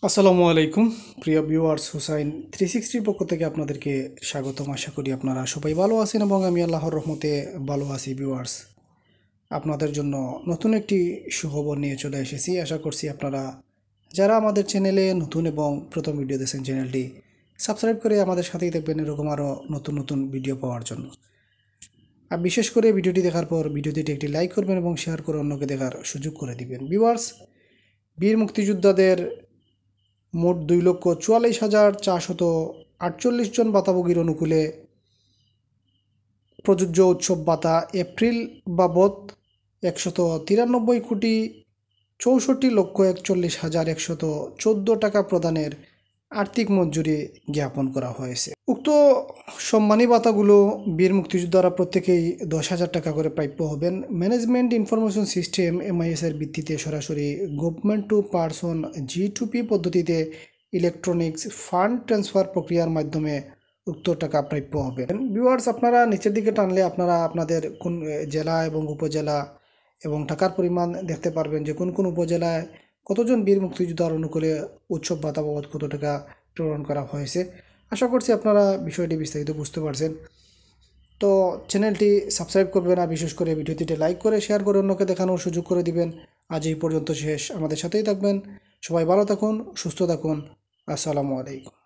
আসসালামু আলাইকুম প্রিয় ভিউয়ার্স, হুসাইন 360 পক্ষ থেকে আপনাদেরকে স্বাগতম। আশা করি আপনারা সবাই ভালো আছেন এবং আমি আল্লাহর রহমতে ভালো আছি। ভিউয়ার্স, আপনাদের জন্য নতুন একটি সুখবর নিয়ে চলে এসেছি। আশা করছি আপনারা যারা আমাদের চ্যানেলে নতুন এবং প্রথম ভিডিও দেখছেন, চ্যানেলটি সাবস্ক্রাইব করে আমাদের সাথেই দেখবেন এরকম আরও নতুন নতুন ভিডিও পাওয়ার জন্য। আর বিশেষ করে ভিডিওটি দেখার পর ভিডিওটিতে একটি লাইক করবেন এবং শেয়ার করে অন্যকে দেখার সুযোগ করে দিবেন। ভিউয়ার্স, বীর মুক্তিযোদ্ধাদের মোট 2,44,448 জন ভাতাভোগীর অনুকূলে প্রযোজ্য উৎসব ভাতা এপ্রিল বাবদ 193,64,41,114 টাকা প্রদানের আর্থিক মঞ্জুরি জ্ঞাপন করা হয়েছে। উক্ত সম্মানী ভাতাগুলো বীর মুক্তিযোদ্ধারা প্রত্যেকেই 10,000 টাকা করে প্রাপ্য হবেন। ম্যানেজমেন্ট ইনফরমেশন সিস্টেম MIS এর ভিত্তিতে সরাসরি গভর্নমেন্ট টু পারসন G2P পদ্ধতিতে ইলেকট্রনিক্স ফান্ড ট্রান্সফার প্রক্রিয়ার মাধ্যমে উক্ত টাকা প্রাপ্য হবেন। ভিউয়ার্স, আপনারা নিচের দিকে টানলে আপনারা আপনাদের কোন জেলা এবং উপজেলা এবং টাকার পরিমাণ দেখতে পারবেন যে কোন কোন উপজেলায় কতজন বীর মুক্তিযোদ্ধার অনুকূলে উৎসব ভাতা বাবদ কত টাকা প্রেরণ করা হয়েছে। আশা করছি আপনারা বিষয়টি বিস্তারিত বুঝতে পারছেন। তো চ্যানেলটি সাবস্ক্রাইব করবেন আর বিশেষ করে ভিডিওটিতে লাইক করে শেয়ার করে অন্যকে দেখানোর সুযোগ করে দিবেন। আজ এই পর্যন্ত শেষ। আমাদের সাথেই থাকবেন। সবাই ভালো থাকুন, সুস্থ থাকুন। আসসালামু আলাইকুম।